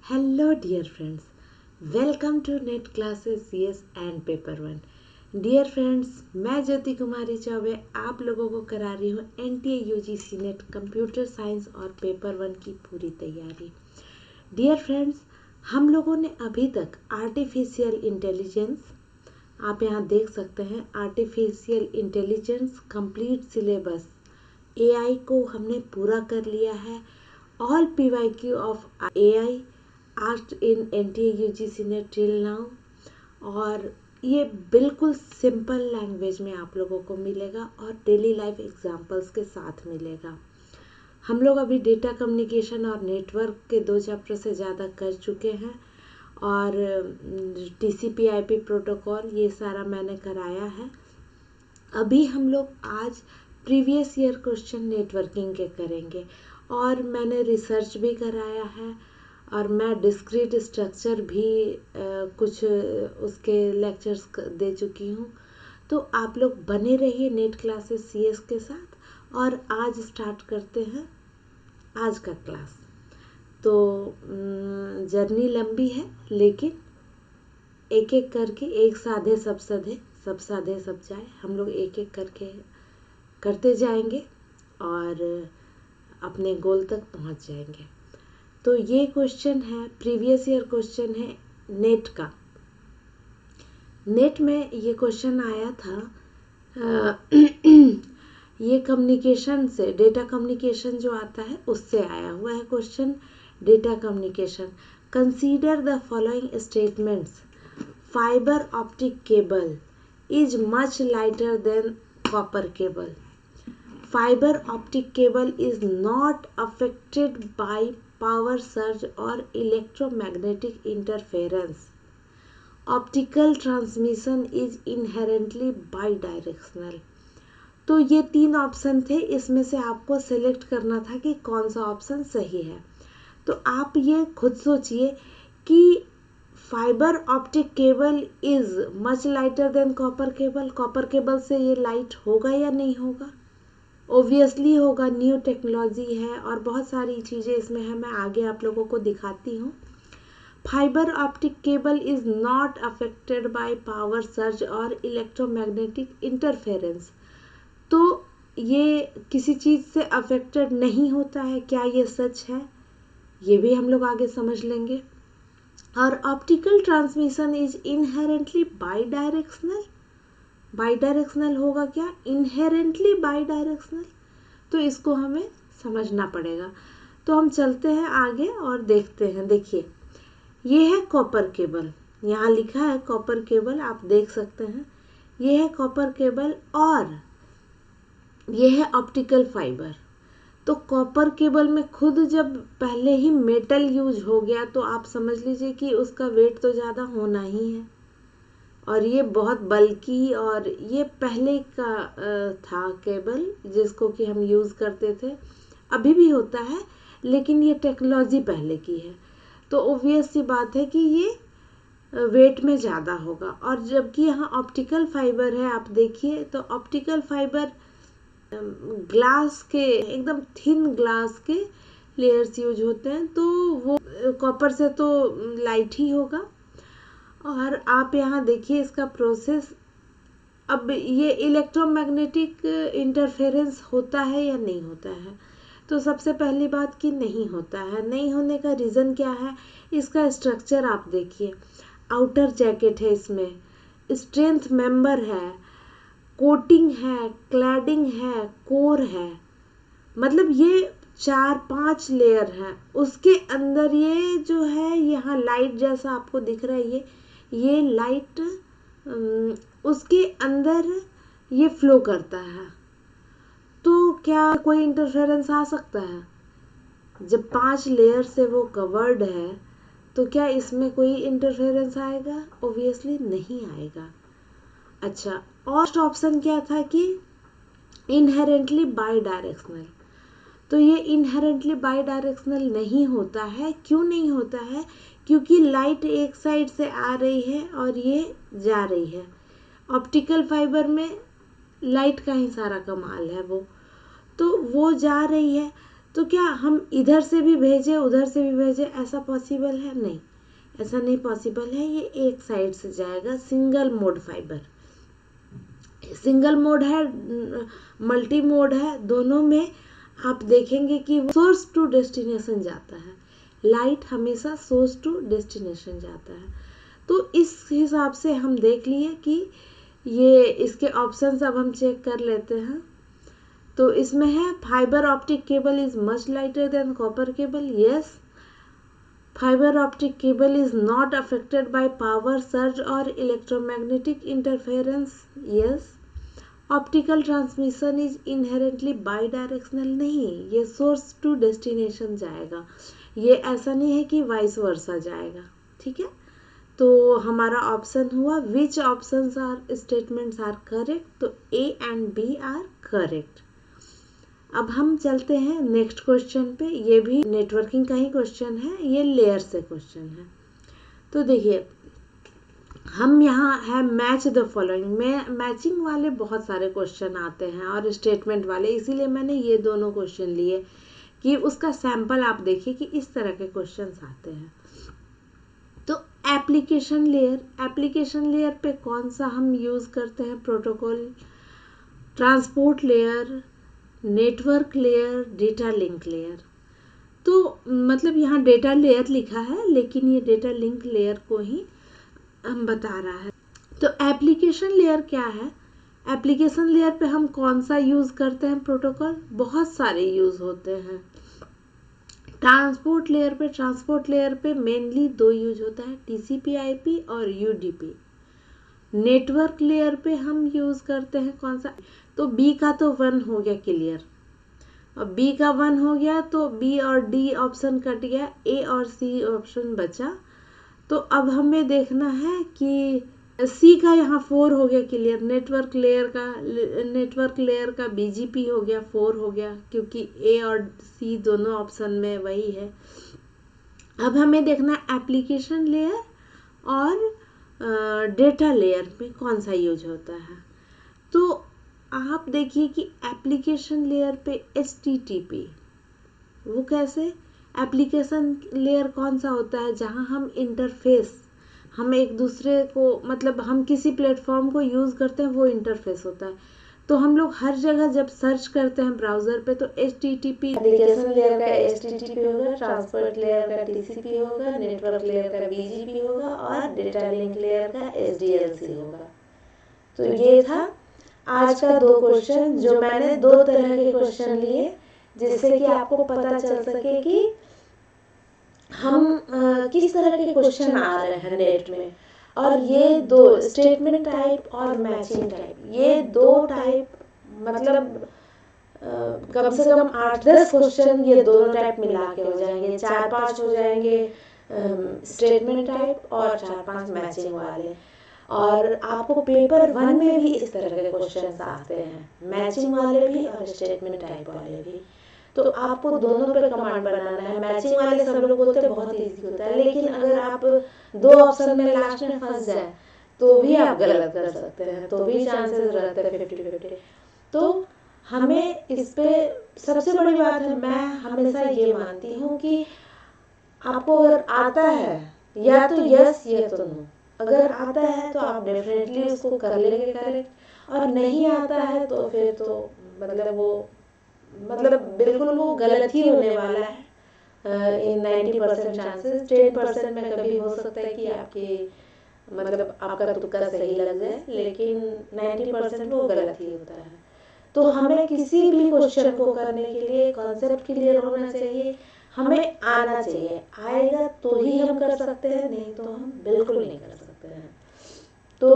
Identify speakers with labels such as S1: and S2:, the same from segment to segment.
S1: Hello dear friends, welcome to Net Classes CS and Paper 1. Dear friends, मैं ज्योति कुमारी चौबे आप लोगों को करा रही हूँ NTA UGC net computer science और पेपर 1 की पूरी तैयारी। डियर फ्रेंड्स, हम लोगों ने अभी तक आर्टिफिशियल इंटेलिजेंस, आप यहाँ देख सकते हैं artificial intelligence complete syllabus AI को हमने पूरा कर लिया है। All PYQ of AI asked in NTA UGC net till now, और ये बिल्कुल सिंपल लैंग्वेज में आप लोगों को मिलेगा और डेली लाइफ एग्जांपल्स के साथ मिलेगा। हम लोग अभी डेटा कम्युनिकेशन और नेटवर्क के 2 चैप्टर से ज़्यादा कर चुके हैं और TCP/IP प्रोटोकॉल ये सारा मैंने कराया है। अभी हम लोग आज प्रीवियस ईयर क्वेश्चन नेटवर्किंग के करेंगे और मैंने रिसर्च भी कराया है और मैं डिस्क्रीट स्ट्रक्चर भी कुछ उसके लेक्चर्स दे चुकी हूँ। तो आप लोग बने रहिए नेट क्लासेस CS के साथ और आज स्टार्ट करते हैं आज का क्लास। तो जर्नी लंबी है लेकिन एक एक करके एक साधे सब सधे, सब साधे सब जाए, हम लोग एक एक करके करते जाएंगे और अपने गोल तक पहुंच जाएंगे। तो ये क्वेश्चन है, प्रीवियस ईयर क्वेश्चन है नेट का। नेट में ये क्वेश्चन आया था ये कम्युनिकेशन से, डेटा कम्युनिकेशन जो आता है उससे आया हुआ है question. Data communication, consider the following statements. Fibre optic cable is much lighter than copper cable. Fiber optic cable is not affected by power surge or electromagnetic interference. Optical transmission is inherently bidirectional. तो ये 3 option थे, इसमें से आपको select करना था कि कौन सा ऑप्शन सही है। तो आप ये खुद सोचिए कि fibre optic cable is much lighter than copper cable. Copper cable से ये लाइट होगा या नहीं होगा? ओबियसली होगा, न्यू टेक्नोलॉजी है और बहुत सारी चीज़ें इसमें है, मैं आगे आप लोगों को दिखाती हूँ। Fibre optic cable is not affected by power surge और इलेक्ट्रोमैग्नेटिक इंटरफेरेंस। तो ये किसी चीज़ से अफेक्टेड नहीं होता है, क्या ये सच है? ये भी हम लोग आगे समझ लेंगे। और optical transmission is inherently bidirectional. Bidirectional होगा क्या? Inherently bidirectional. तो इसको हमें समझना पड़ेगा। तो हम चलते हैं आगे और देखते हैं। देखिए, ये है कॉपर केबल, यहाँ लिखा है कॉपर केबल, आप देख सकते हैं। ये है कॉपर केबल और ये है ऑप्टिकल फाइबर। तो कॉपर केबल में खुद जब पहले ही मेटल यूज हो गया तो आप समझ लीजिए कि उसका वेट तो ज़्यादा होना ही है और ये बहुत बल्कि, और ये पहले का था केबल जिसको कि हम यूज़ करते थे, अभी भी होता है लेकिन ये टेक्नोलॉजी पहले की है। तो ऑब्वियस सी बात है कि ये वेट में ज़्यादा होगा। और जबकि यहाँ ऑप्टिकल फाइबर है, आप देखिए तो ऑप्टिकल फाइबर ग्लास के, एकदम थिन ग्लास के लेयर्स यूज होते हैं, तो वो कॉपर से तो लाइट ही होगा। और आप यहाँ देखिए इसका प्रोसेस। अब ये इलेक्ट्रोमैग्नेटिक इंटरफेरेंस होता है या नहीं होता है? तो सबसे पहली बात कि नहीं होता है। नहीं होने का रीज़न क्या है? इसका स्ट्रक्चर आप देखिए, आउटर जैकेट है, इसमें स्ट्रेंथ मेंबर है, कोटिंग है, क्लैडिंग है, कोर है, मतलब ये 4-5 लेयर हैं। उसके अंदर ये जो है यहाँ लाइट जैसा आपको दिख रहा है, ये लाइट उसके अंदर ये फ्लो करता है। तो क्या कोई इंटरफेरेंस आ सकता है? जब 5 लेयर से वो कवर्ड है तो क्या इसमें कोई इंटरफेरेंस आएगा? ऑब्वियसली नहीं आएगा। अच्छा, और ऑप्शन क्या था कि इनहेरेंटली बाई डायरेक्शनल। तो ये इनहेरेंटली बाई डायरेक्शनल नहीं होता है। क्यों नहीं होता है? क्योंकि लाइट एक साइड से आ रही है और ये जा रही है। ऑप्टिकल फाइबर में लाइट का ही सारा कमाल है, वो तो वो जा रही है। तो क्या हम इधर से भी भेजें उधर से भी भेजें, ऐसा पॉसिबल है? नहीं, ऐसा नहीं पॉसिबल है। ये एक साइड से जाएगा। Single mode fibre, single mode है, मल्टी मोड है, दोनों में आप देखेंगे कि सोर्स टू डेस्टिनेशन जाता है। लाइट हमेशा सोर्स टू डेस्टिनेशन जाता है। तो इस हिसाब से हम देख लिए कि ये इसके ऑप्शंस अब हम चेक कर लेते हैं। तो इसमें है fibre optic cable is much lighter than copper cable. Yes, fibre optic cable is not affected by power surge और electromagnetic interference. Yes, optical transmission is inherently bidirectional. नहीं, ये सोर्स टू डेस्टिनेशन जाएगा, ये ऐसा नहीं है कि vice versa जाएगा। ठीक है, तो हमारा ऑप्शन हुआ which options are statements are correct, तो A and B are correct. अब हम चलते हैं नेक्स्ट क्वेश्चन पे। ये भी नेटवर्किंग का ही क्वेश्चन है, ये लेयर से क्वेश्चन है। तो देखिए, हम यहाँ है मैच द फॉलोइंग में मैचिंग वाले बहुत सारे क्वेश्चन आते हैं और स्टेटमेंट वाले, इसीलिए मैंने ये दोनों क्वेश्चन लिए कि उसका सैंपल आप देखिए कि इस तरह के क्वेश्चंस आते हैं। तो एप्लीकेशन लेयर, एप्लीकेशन लेयर पे कौन सा हम यूज़ करते हैं protocol? Transport layer, network layer, data link layer. तो मतलब यहाँ डेटा लेयर लिखा है, लेकिन ये डेटा लिंक लेयर को ही हम बता रहा है। तो एप्लीकेशन लेयर क्या है? एप्लीकेशन लेयर पे हम कौन सा यूज़ करते हैं प्रोटोकॉल? बहुत सारे यूज़ होते हैं। ट्रांसपोर्ट लेयर पे मेनली दो यूज होता है, TCP/IP और UDP। नेटवर्क लेयर पे हम यूज़ करते हैं कौन सा? तो B का तो 1 हो गया क्लियर, और B का 1 हो गया तो B और D ऑप्शन कट गया, A और C ऑप्शन बचा। तो अब हमें देखना है कि C का यहाँ 4 हो गया क्लियर, नेटवर्क लेयर का BGP हो गया, 4 हो गया, क्योंकि A और C दोनों ऑप्शन में वही है। अब हमें देखना है एप्लीकेशन लेयर और डेटा लेयर में कौन सा यूज होता है। तो आप देखिए कि एप्लीकेशन लेयर पे HTTP, वो कैसे? एप्लीकेशन लेयर कौन सा होता है? जहाँ हम इंटरफेस, हम एक दूसरे को, मतलब हम किसी प्लेटफॉर्म को यूज़ करते हैं, वो इंटरफेस होता है। तो हम लोग हर जगह जब सर्च करते हैं ब्राउज़र पे, तो HTTP, एप्लीकेशन लेयर का HTTP होगा, ट्रांसपोर्ट लेयर का TCP होगा, नेटवर्क लेयर का BGP होगा और डेटा लिंक लेयर का SDLC होगा। तो ये था आज का 2 क्वेश्चन, जो मैंने 2 तरह के क्वेश्चन लिए, जिससे कि आपको पता चल सके कि हम किस तरह के क्वेश्चन आ रहे हैं नेट में। और ये 2 स्टेटमेंट टाइप और मैचिंग टाइप, ये 2 टाइप, मतलब कम से कम 8-10 क्वेश्चन ये दोनों टाइप मिला के हो जाएंगे, 4-5 हो जाएंगे स्टेटमेंट टाइप और 4-5 मैचिंग वाले। और आपको पेपर 1 में भी इस तरह के क्वेश्चन आते हैं, मैचिंग वाले भी और स्टेटमेंट टाइप वाले भी। तो आपको दोनों पे कमांड बनाना है। मैचिंग वाले सब लोग बोलते हैं बहुत इजी होता है, लेकिन अगर आप 2 ऑप्शन में लास्ट में फंस जाए तो भी आप गलत कर सकते हैं, तो भी चांसेस रहते हैं 50-50। तो हमें इस पे सबसे बड़ी बात है, मैं हमेशा ये मानती हूँ कि आपको अगर आता है या तो यस या तो नो। अगर आता है तो आप डेफिनेटली उसको कर लेंगे करेक्ट, और नहीं आता है तो फिर तो मतलब बिल्कुल वो गलत ही होने वाला है। इन 90% चांसेस, 10% में कभी हो सकता है कि आपका तुक्का सही लग जाए, लेकिन 90% वो गलत ही होता है। तो हमें किसी भी क्वेश्चन को करने के लिए कॉन्सेप्ट क्लियर होना चाहिए, हमें आना चाहिए, आएगा तो ही हम कर सकते हैं, नहीं तो हम बिल्कुल नहीं कर सकते हैं। तो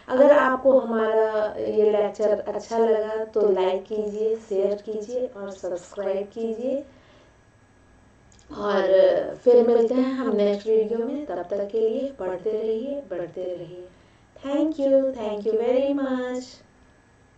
S1: अगर आपको हमारा ये लेक्चर अच्छा लगा तो लाइक कीजिए, शेयर कीजिए और सब्सक्राइब कीजिए, और फिर मिलते हैं हम नेक्स्ट वीडियो में। तब तक के लिए पढ़ते रहिए, बढ़ते रहिए। Thank you very much.